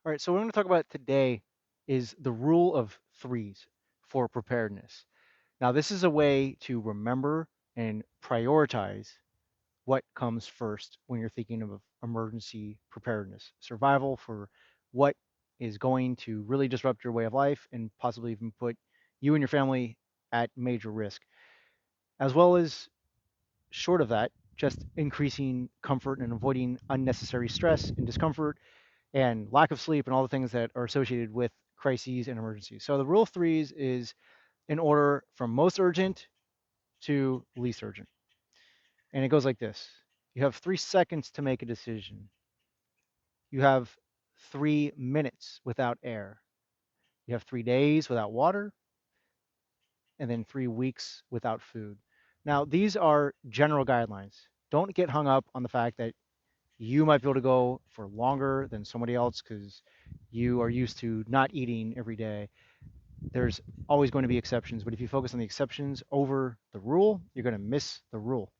All right, so what I'm going to talk about today is the rule of threes for preparedness. Now, this is a way to remember and prioritize what comes first when you're thinking of emergency preparedness, survival for what is going to really disrupt your way of life and possibly even put you and your family at major risk, as well as short of that, just increasing comfort and avoiding unnecessary stress and discomfort and lack of sleep and all the things that are associated with crises and emergencies. So the rule of threes is in order from most urgent to least urgent. And it goes like this. You have 3 seconds to make a decision. You have 3 minutes without air. You have 3 days without water, and then 3 weeks without food. Now, these are general guidelines. Don't get hung up on the fact that you might be able to go for longer than somebody else because you are used to not eating every day. There's always going to be exceptions, but if you focus on the exceptions over the rule, you're going to miss the rule.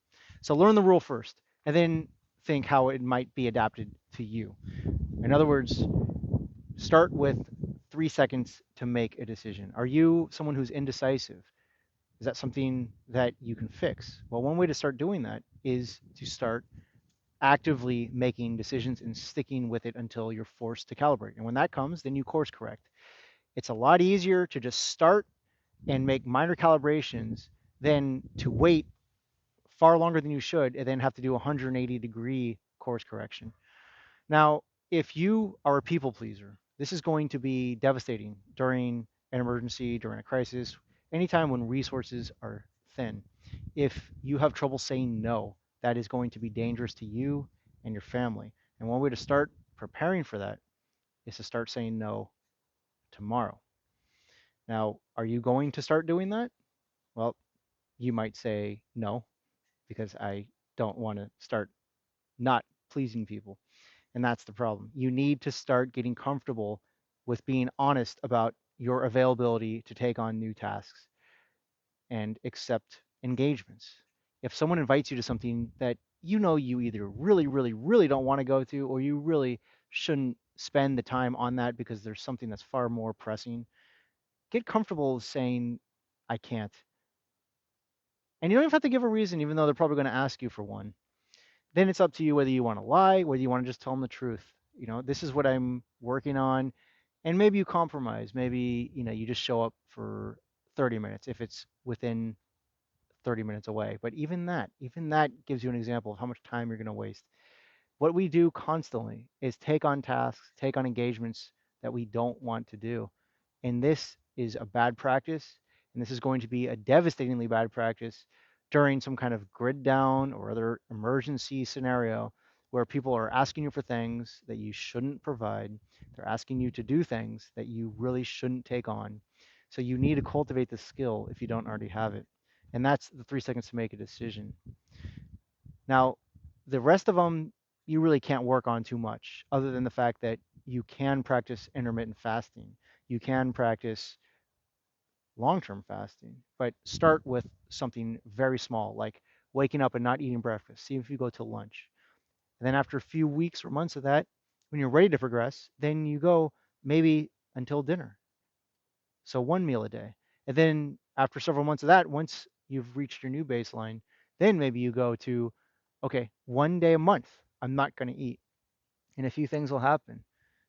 So learn the rule first, and then think how it might be adapted to you. In other words, start with 3 seconds to make a decision. Are you someone who's indecisive? Is that something that you can fix? Well, one way to start doing that is to start actively making decisions and sticking with it until you're forced to calibrate. And when that comes, then you course correct. It's a lot easier to just start and make minor calibrations than to wait far longer than you should and then have to do a 180-degree course correction. Now, if you are a people pleaser, this is going to be devastating during an emergency, during a crisis, anytime when resources are thin. If you have trouble saying no, that is going to be dangerous to you and your family. And one way to start preparing for that is to start saying no tomorrow. Now, are you going to start doing that? Well, you might say no, because I don't want to start not pleasing people. And that's the problem. You need to start getting comfortable with being honest about your availability to take on new tasks and accept engagements. If someone invites you to something that you know you either really, really, really don't want to go to, or you really shouldn't spend the time on that because there's something that's far more pressing, get comfortable saying, I can't. And you don't even have to give a reason, even though they're probably going to ask you for one. Then it's up to you whether you want to lie, whether you want to just tell them the truth. This is what I'm working on. And maybe you compromise. Maybe, you just show up for 30 minutes if it's within 30 minutes away. But even that gives you an example of how much time you're going to waste. What we do constantly is take on tasks, take on engagements that we don't want to do. And this is a bad practice. And this is going to be a devastatingly bad practice during some kind of grid down or other emergency scenario where people are asking you for things that you shouldn't provide. They're asking you to do things that you really shouldn't take on. So you need to cultivate the skill if you don't already have it. And that's the 3 seconds to make a decision. Now, the rest of them you really can't work on too much, other than the fact that you can practice intermittent fasting. You can practice long term fasting, but start with something very small, like waking up and not eating breakfast. See if you go to lunch. And then after a few weeks or months of that, when you're ready to progress, then you go maybe until dinner. So one meal a day. And then after several months of that, once you've reached your new baseline, then maybe you go to, okay, one day a month, I'm not going to eat. And a few things will happen.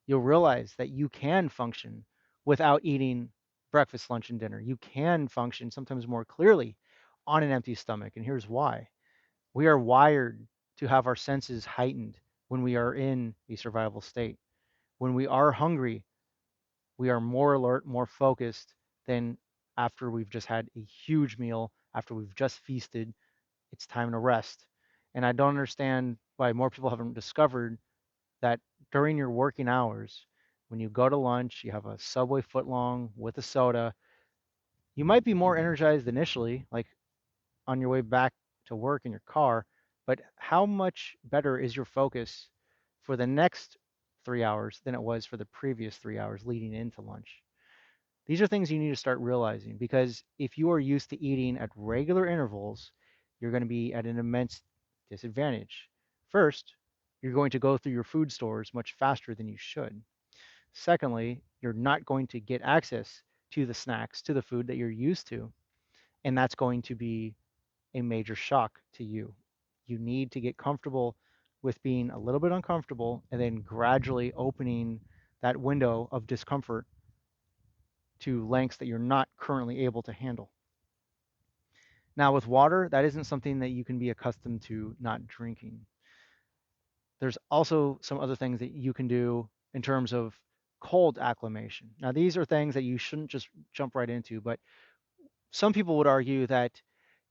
You'll realize that you can function without eating breakfast, lunch, and dinner. You can function sometimes more clearly on an empty stomach. And here's why: we are wired to have our senses heightened when we are in a survival state. When we are hungry, we are more alert, more focused than after we've just had a huge meal, after we've just feasted. It's time to rest. And I don't understand why more people haven't discovered that during your working hours, when you go to lunch, you have a Subway footlong with a soda, you might be more energized initially, like on your way back to work in your car, but how much better is your focus for the next 3 hours than it was for the previous 3 hours leading into lunch? These are things you need to start realizing, because if you are used to eating at regular intervals, you're going to be at an immense disadvantage. First, you're going to go through your food stores much faster than you should. Secondly, you're not going to get access to the snacks, to the food that you're used to. And that's going to be a major shock to you. You need to get comfortable with being a little bit uncomfortable and then gradually opening that window of discomfort to lengths that you're not currently able to handle. Now, with water, that isn't something that you can be accustomed to not drinking. There's also some other things that you can do in terms of cold acclimation. Now, these are things that you shouldn't just jump right into, but some people would argue that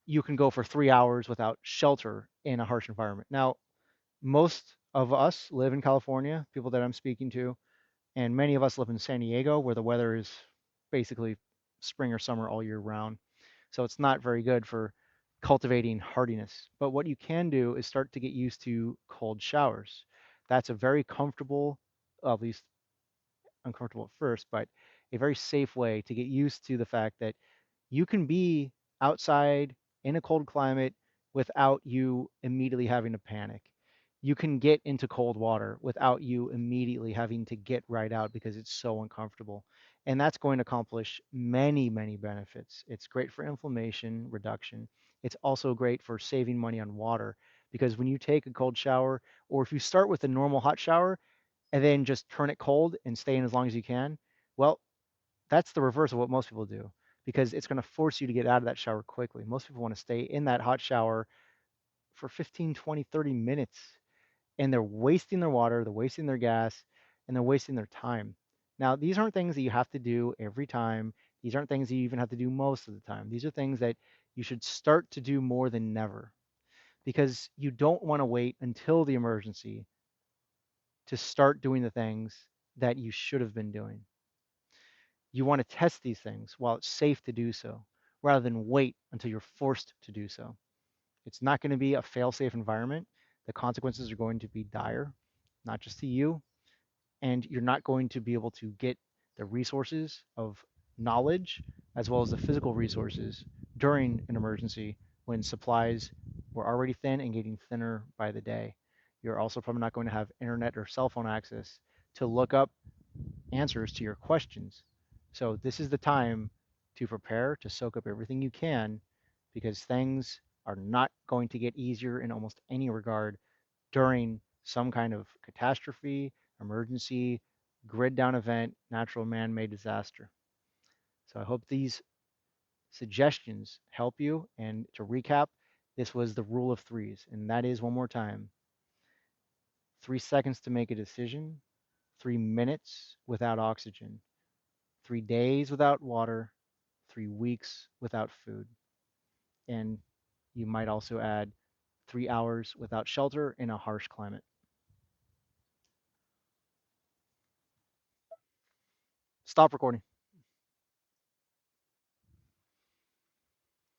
you can go for 3 hours without shelter in a harsh environment. Now, most of us live in California, people that I'm speaking to, and many of us live in San Diego where the weather is basically spring or summer all year round. So it's not very good for cultivating hardiness. But what you can do is start to get used to cold showers. That's a very comfortable, at least uncomfortable at first, but a very safe way to get used to the fact that you can be outside in a cold climate without you immediately having to panic. You can get into cold water without you immediately having to get right out because it's so uncomfortable. And that's going to accomplish many, many benefits. It's great for inflammation reduction. It's also great for saving money on water because when you take a cold shower, or if you start with a normal hot shower and then just turn it cold and stay in as long as you can, well, that's the reverse of what most people do because it's going to force you to get out of that shower quickly. Most people want to stay in that hot shower for 15, 20, 30 minutes and they're wasting their water, they're wasting their gas, and they're wasting their time. Now, these aren't things that you have to do every time. These aren't things that you even have to do most of the time. These are things that you should start to do more than never because you don't want to wait until the emergency to start doing the things that you should have been doing. You want to test these things while it's safe to do so, rather than wait until you're forced to do so. It's not going to be a fail-safe environment. The consequences are going to be dire, not just to you, and you're not going to be able to get the resources of knowledge as well as the physical resources during an emergency when supplies were already thin and getting thinner by the day. You're also probably not going to have internet or cell phone access to look up answers to your questions. So this is the time to prepare, to soak up everything you can, because things are not going to get easier in almost any regard during some kind of catastrophe, emergency, grid down event, natural man-made disaster. So I hope these suggestions help you. And to recap, this was the rule of threes, and that is one more time 3 seconds to make a decision, 3 minutes without oxygen, 3 days without water, 3 weeks without food. And you might also add 3 hours without shelter in a harsh climate. Stop recording.